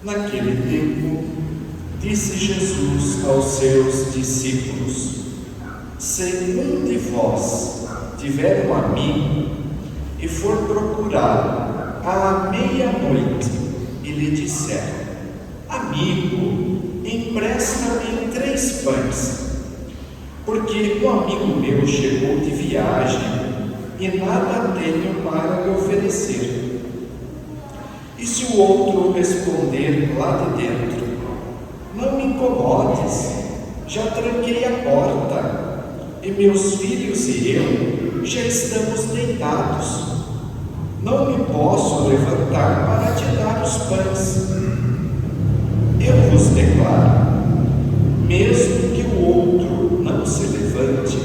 Naquele tempo, disse Jesus aos seus discípulos: se um de vós tiver um amigo e for procurá-lo à meia-noite e lhe disser: amigo, empresta-me 3 pães, porque um amigo meu chegou de viagem e nada tenho para lhe oferecer. E se o outro responder lá de dentro: não me incomodes, já tranquei a porta, e meus filhos e eu já estamos deitados, não me posso levantar para te dar os pães. Eu vos declaro, mesmo que o outro não se levante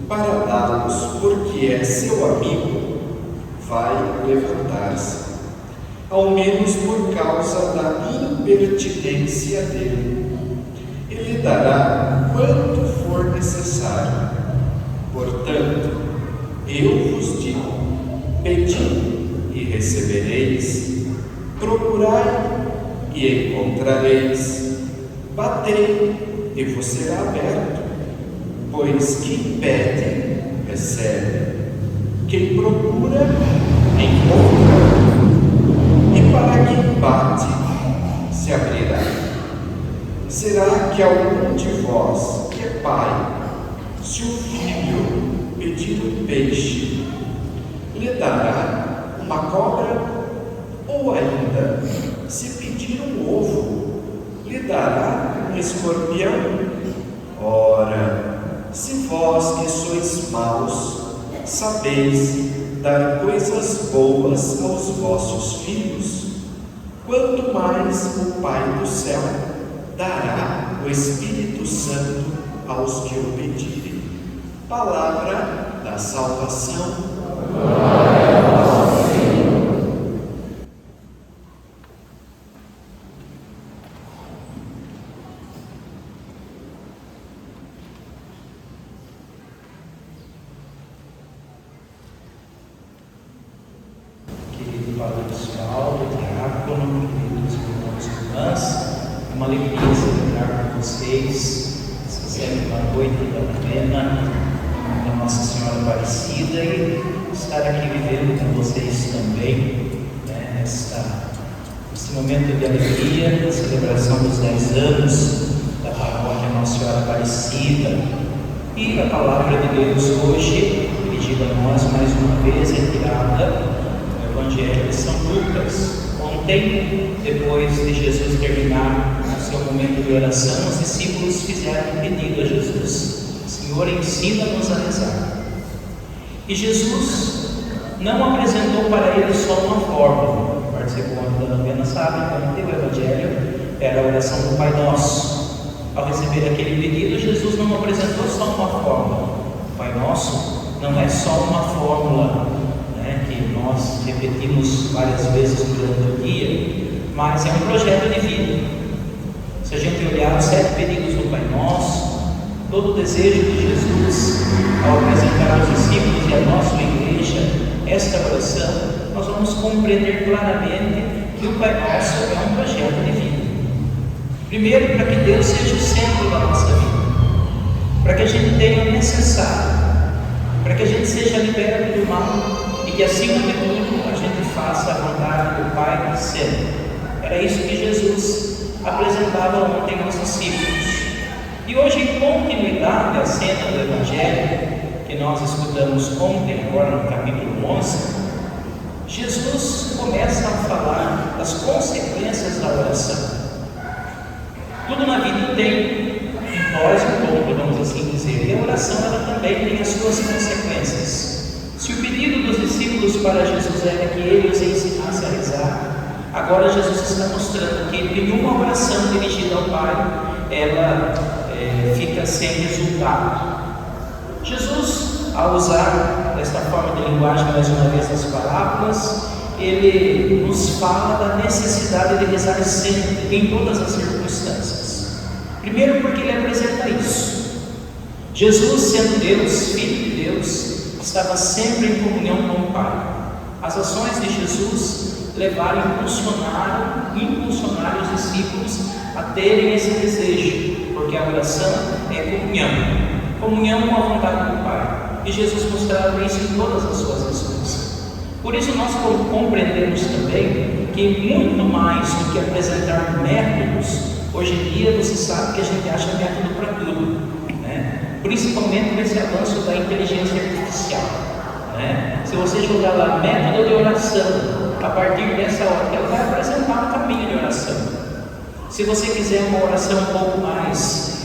para dá-los porque é seu amigo, vai levantar-se, ao menos por causa da impertinência dele. Ele dará quanto for necessário. Portanto, eu vos digo: pedi e recebereis, procurai e encontrareis, batei e vos será aberto. Pois quem pede, recebe, quem procura, encontra, e para quem bate, se abrirá. Será que algum de vós, que é pai, se o filho pedir um peixe, lhe dará uma cobra? Ou ainda, se pedir um ovo, lhe dará um escorpião? Ora, se vós que sois maus, sabeis dar coisas boas aos vossos filhos, quanto mais o Pai do céu dará o Espírito Santo aos que o pedirem. Palavra da salvação. Glória a vós, Senhor. Querido Padre Osvaldo, diácono, queridos irmãos e irmãs, é uma alegria celebrar com vocês essa 7ª noite da novena da Nossa Senhora Aparecida e estar aqui vivendo com vocês também, nesse momento de alegria, da celebração dos 10 anos da paróquia Nossa Senhora Aparecida. E a palavra de Deus hoje, dirigida a nós mais uma vez, é tirada do Evangelho de São Lucas. Ontem, depois de Jesus terminar o seu momento de oração, os discípulos fizeram um pedido a Jesus: Senhor, ensina-nos a rezar. E Jesus não apresentou para eles só uma fórmula. Participou da novena, sabe, quando o Evangelho era a oração do Pai Nosso. Ao receber aquele pedido, Jesus não apresentou só uma fórmula. O Pai Nosso não é só uma fórmula, que nós repetimos várias vezes durante o dia, mas é um projeto de vida. Se a gente olhar os 7 pedidos do Pai Nosso, todo o desejo de Jesus ao apresentar aos discípulos e à nossa igreja esta oração, nós vamos compreender claramente que o Pai Nosso é um projeto de vida. Primeiro, para que Deus seja o centro da nossa vida, para que a gente tenha o necessário, para que a gente seja liberto do mal e que, acima de tudo, a gente faça a vontade do Pai sempre. Era isso que Jesus apresentava ontem aos discípulos. E hoje, em continuidade à cena do Evangelho que nós escutamos ontem, agora no capítulo 11, Jesus começa a falar das consequências da oração. Tudo na vida tem um ponto, vamos assim dizer, e a oração ela também tem as suas consequências. Se o pedido dos discípulos para Jesus era que ele os ensinasse a rezar, agora Jesus está mostrando que nenhuma oração dirigida ao Pai ela fica sem resultado. Jesus, ao usar esta forma de linguagem, mais uma vez as parábolas, ele nos fala da necessidade de rezar sempre, em todas as circunstâncias. Primeiro, porque ele apresenta isso. Jesus, sendo Deus, Filho de Deus, estava sempre em comunhão com o Pai. As ações de Jesus levaram, impulsionaram os discípulos a terem esse desejo, porque a oração é comunhão com a vontade do Pai, e Jesus mostrava isso em todas as suas ações. Por isso nós compreendemos também que muito mais do que apresentar métodos, hoje em dia você sabe que a gente acha método para tudo, né? Principalmente com esse avanço da inteligência artificial, né? Se você jogar lá método de oração, a partir dessa hora ela vai apresentar um caminho de oração. Se você quiser uma oração um pouco mais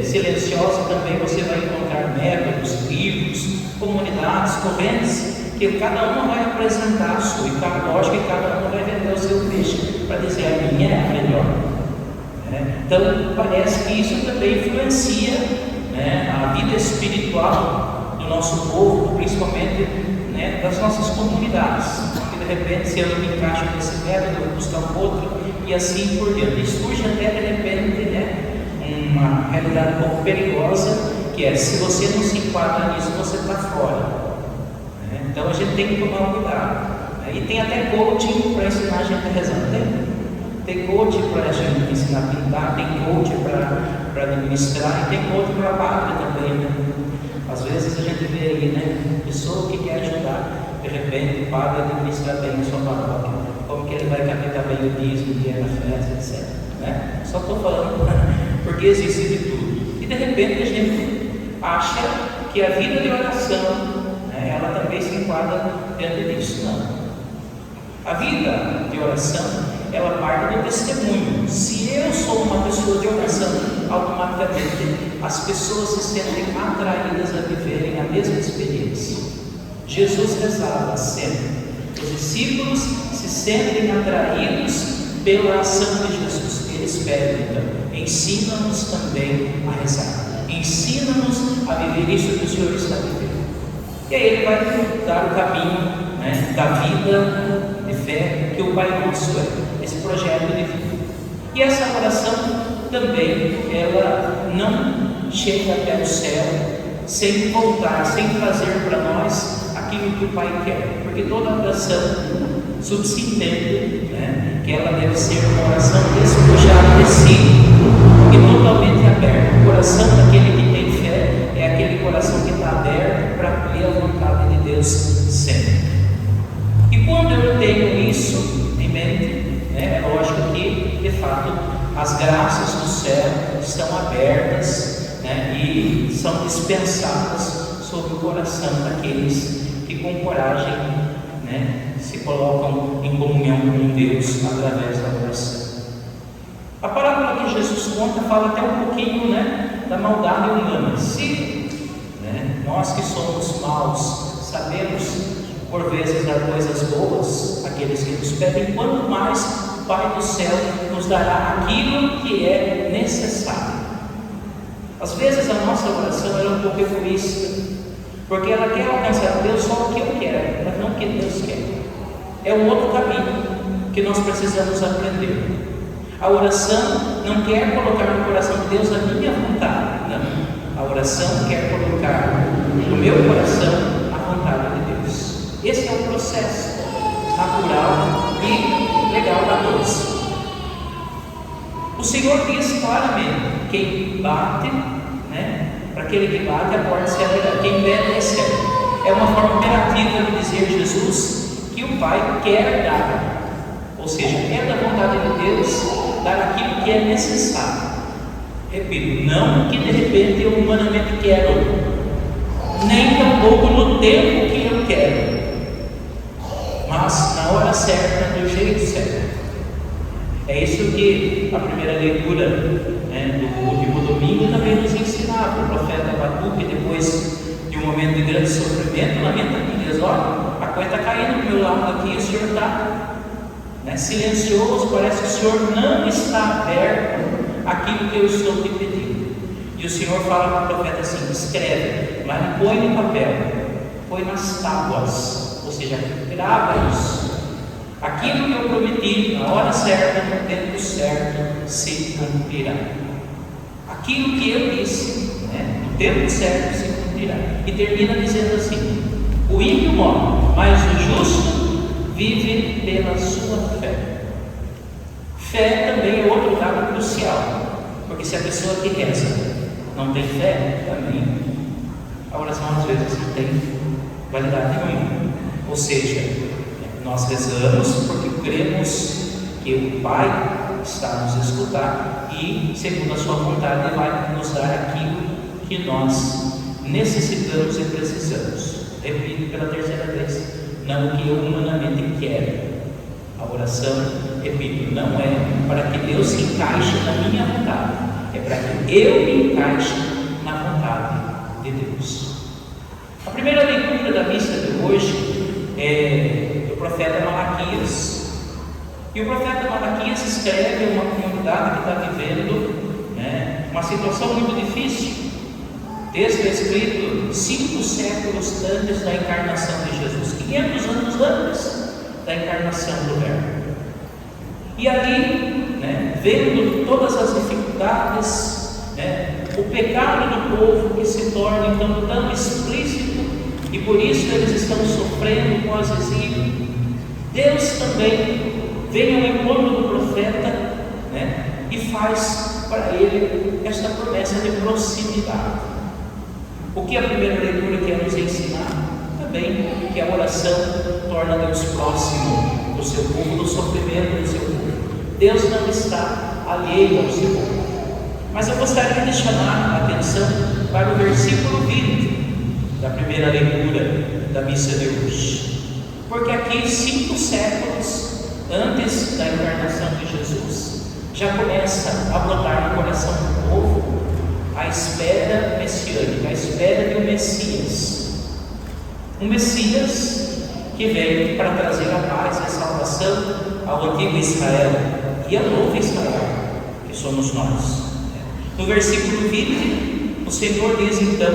silenciosa, também você vai encontrar métodos, livros, comunidades, correntes, que cada uma vai apresentar a sua, e lógico que cada uma vai vender o seu peixe para dizer a minha é a melhor. Então parece que isso também influencia, né, a vida espiritual do nosso povo, principalmente, né, das nossas comunidades, porque de repente se eu não me encaixo nesse método, eu vou buscar um outro, e assim por diante. E surge até de repente, né, uma realidade um pouco perigosa, que é: se você não se enquadra nisso, você está fora. Então a gente tem que tomar cuidado. E tem até coaching para ensinar a gente a rezar, tem coach para a gente ensinar a pintar, tem coach para administrar, e tem coach para padre também, né? Às vezes a gente vê aí, né, pessoa que quer ajudar, de repente o padre administrar bem a sua paróquia, como que ele vai captar bem o dízimo, que é na festa, etc. Né? Só estou falando porque existe de tudo. E de repente a gente acha que a vida de oração, ela também se enquadra dentro disso. Não. A vida de oração, ela parte do testemunho. Se eu sou uma pessoa de oração, automaticamente as pessoas se sentem atraídas a viverem a mesma experiência. Jesus rezava sempre. Os discípulos se sentem atraídos pela ação de Jesus. Eles pedem, então, ensina-nos também a rezar. Ensina-nos a viver isso que o Senhor está vivendo. E aí ele vai dar o caminho, né, da vida de fé que o Pai Nosso é, esse projeto de vida. E essa oração também, ela não chega até o céu sem voltar, sem trazer para nós aquilo que o Pai quer, porque toda oração subsistente, né, que ela deve ser uma oração despojada de si e totalmente aberta. O coração daquele que tem fé é aquele coração que está aberto para cumprir a vontade de Deus sempre. E quando eu tenho isso em mente, né, é lógico que, de fato, as graças do céu estão abertas, né, e são dispensadas sobre o coração daqueles que com coragem, né, se colocam em comunhão com Deus através da oração. A parábola que Jesus conta fala até um pouquinho, né, da maldade humana. Se, né, nós que somos maus sabemos por vezes dar coisas boas àqueles que nos pedem, quanto mais o Pai do céu nos dará aquilo que é necessário. Às vezes a nossa oração é um pouco egoísta, porque ela quer alcançar Deus só o que eu quero, mas não o que Deus quer. É um outro caminho que nós precisamos aprender. A oração não quer colocar no coração de Deus a minha vontade, não. A oração quer colocar no meu coração a vontade de Deus. Esse é o processo natural e legal da coisa. O Senhor diz claramente: quem bate, né, para aquele que bate, a porta se abrirá. Quem pede, recebe. É uma forma imperativa de dizer Jesus que o Pai quer dar, ou seja, é da vontade de Deus dar aquilo que é necessário. Repito, não que de repente eu humanamente quero, nem tampouco no tempo que eu quero, mas na hora certa, do jeito certo. É isso que a primeira leitura, né, do último domingo também nos ensinava. O profeta Abacuque, depois de um momento de grande sofrimento, lamenta aqui, diz: olha, a coisa está caindo do meu lado aqui, o Senhor está, né, silencioso, parece que o Senhor não está aberto àquilo que eu estou te pedindo. E o Senhor fala para o profeta assim: escreve, mas não põe no papel, põe nas tábuas, ou seja, grava isso. Aquilo que eu prometi, na hora certa, no tempo certo, se cumprirá. Aquilo que eu disse, né, no tempo certo, se cumprirá. E termina dizendo assim: O ímpio morre, mas o justo vive pela sua fé. Fé também é outro dado crucial, porque se a pessoa que reza não tem fé, também a oração às vezes não tem validade nenhuma. Ou seja, nós rezamos porque cremos que o Pai está a nos escutar e, segundo a sua vontade, vai nos dar aquilo que nós necessitamos e precisamos. Repito pela terceira vez, não o que eu humanamente quero. A oração, repito, não é para que Deus se encaixe na minha vontade, é para que eu me encaixe na vontade de Deus. A primeira leitura da missa de hoje é do profeta Malaquias. E o profeta Malaquias escreve uma comunidade que está vivendo uma situação muito difícil. O texto é escrito 5 séculos antes da encarnação de Jesus, 500 anos antes da encarnação do Verbo. E ali, vendo todas as dificuldades, o pecado do povo que se torna então tão explícito, e por isso eles estão sofrendo com o exílio, Deus também vem ao encontro do profeta, e faz para ele esta promessa de proximidade. O que a primeira leitura quer nos ensinar? Também que a oração torna Deus próximo do seu povo, do sofrimento do seu povo. Deus não está alheio ao seu povo. Mas eu gostaria de chamar a atenção para o versículo 20 da primeira leitura da missa de hoje. Porque aqui, 5 séculos antes da encarnação de Jesus, já começa a brotar no coração do povo a espera messiânica, a espera de um Messias. Um Messias que veio para trazer a paz e a salvação ao antigo Israel e ao novo Israel, que somos nós. No versículo 20, o Senhor diz então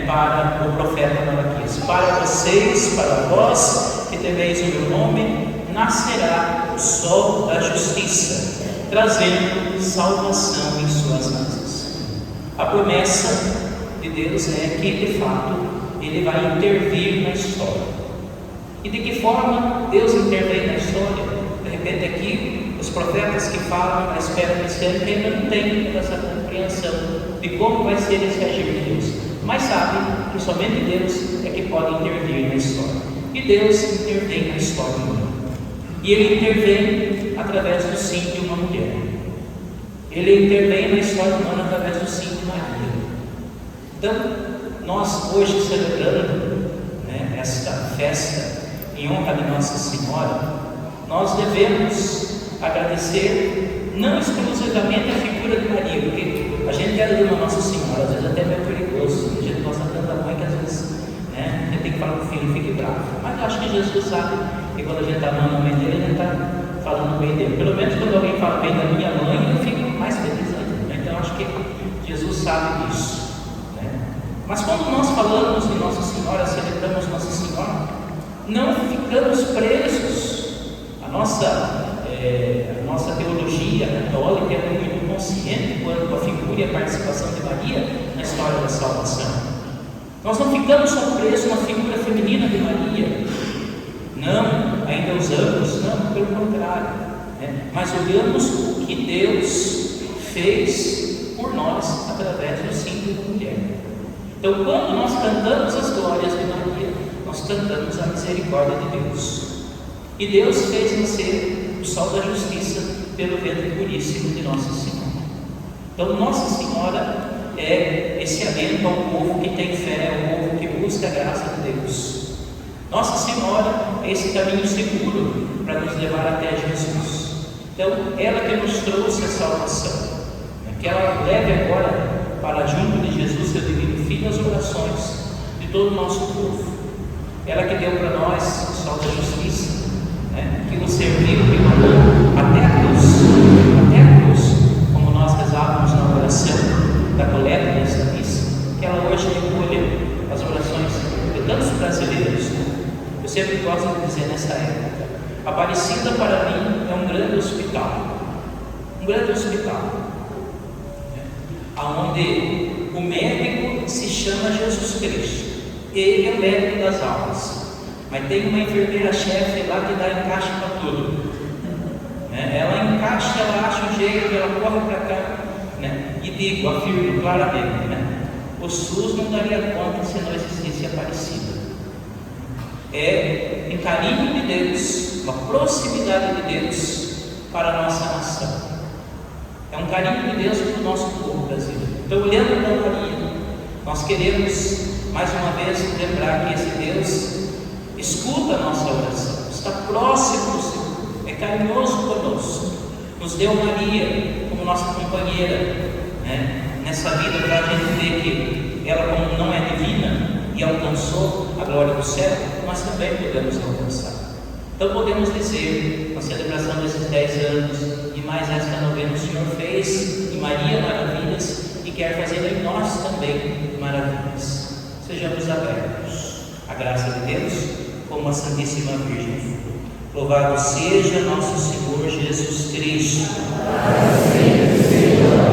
para o profeta Malaquias: para vocês, para vós que temeis o meu nome, nascerá o sol da justiça, trazendo salvação em suas asas. A promessa de Deus é que, de fato, Ele vai intervir na história. E de que forma Deus intervém na história? De repente aqui, os profetas que falam da espera messiânica ainda não têm essa compreensão de como vai ser esse agir de Deus, mas sabem que somente Deus é que pode intervir na história. E Deus intervém na história humana. E Ele intervém através do sim de uma mulher. Ele intervém na história humana através do sim de Maria. Então, nós hoje celebrando esta festa em honra de Nossa Senhora, nós devemos agradecer não exclusivamente a figura de Maria, porque a gente ama Nossa Senhora, às vezes até é meio perigoso, a gente gosta tanto da mãe que às vezes a gente tem que falar para o filho, fique bravo. Mas eu acho que Jesus sabe que quando a gente está amando a mãe dele, a gente está falando bem dele. Pelo menos quando alguém fala bem da minha mãe, eu fico mais feliz ainda. Então eu acho que Jesus sabe disso. Mas quando nós falamos de Nossa Senhora, celebramos Nossa Senhora, não ficamos presos. A nossa teologia católica é muito consciente quanto à figura e a participação de Maria na história da salvação. Nós não ficamos só presos na figura feminina de Maria. Não, ainda usamos, não, pelo contrário. Mas olhamos o que Deus fez por nós através do sim da mulher. Então, quando nós cantamos as glórias de Maria, nós cantamos a misericórdia de Deus. E Deus fez nascer o sol da justiça pelo ventre puríssimo de Nossa Senhora. Então, Nossa Senhora é esse alento ao povo que tem fé, ao povo que busca a graça de Deus. Nossa Senhora é esse caminho seguro para nos levar até Jesus. Então, ela que nos trouxe a salvação, que ela leve agora para junto de Jesus, seu divino Filho, as orações de todo o nosso povo. Ela que deu para nós o sol da justiça, que nos serviu e mandou até a cruz, como nós rezávamos na oração da coleta desta missa, que ela hoje recolhe as orações de tantos brasileiros. Eu sempre gosto de dizer nessa época: Aparecida para mim é um grande hospital, onde o médico se chama Jesus Cristo, Ele é o médico das almas, mas tem uma enfermeira-chefe lá que dá encaixe para tudo. Ela encaixa, ela acha um jeito, ela corre para cá, e digo, afirmo claramente, o SUS não daria conta se não existisse a Aparecida. É um carinho de Deus, uma proximidade de Deus para a nossa nação. É um carinho de Deus para o nosso povo brasileiro. Então, olhando para Maria, nós queremos mais uma vez lembrar que esse Deus escuta a nossa oração, está próximo do Senhor, é carinhoso conosco, nos deu Maria como nossa companheira, nessa vida, para a gente ver que ela, como não é divina e alcançou a glória do céu, nós também podemos alcançar. Então podemos dizer, na celebração desses 10 anos e mais esta novena, o Senhor fez em Maria maravilhas e quer fazer em nós também maravilhas. Sejamos abertos à graça de Deus, como a Santíssima Virgem foi. Louvado seja nosso Senhor Jesus Cristo. Assim seja.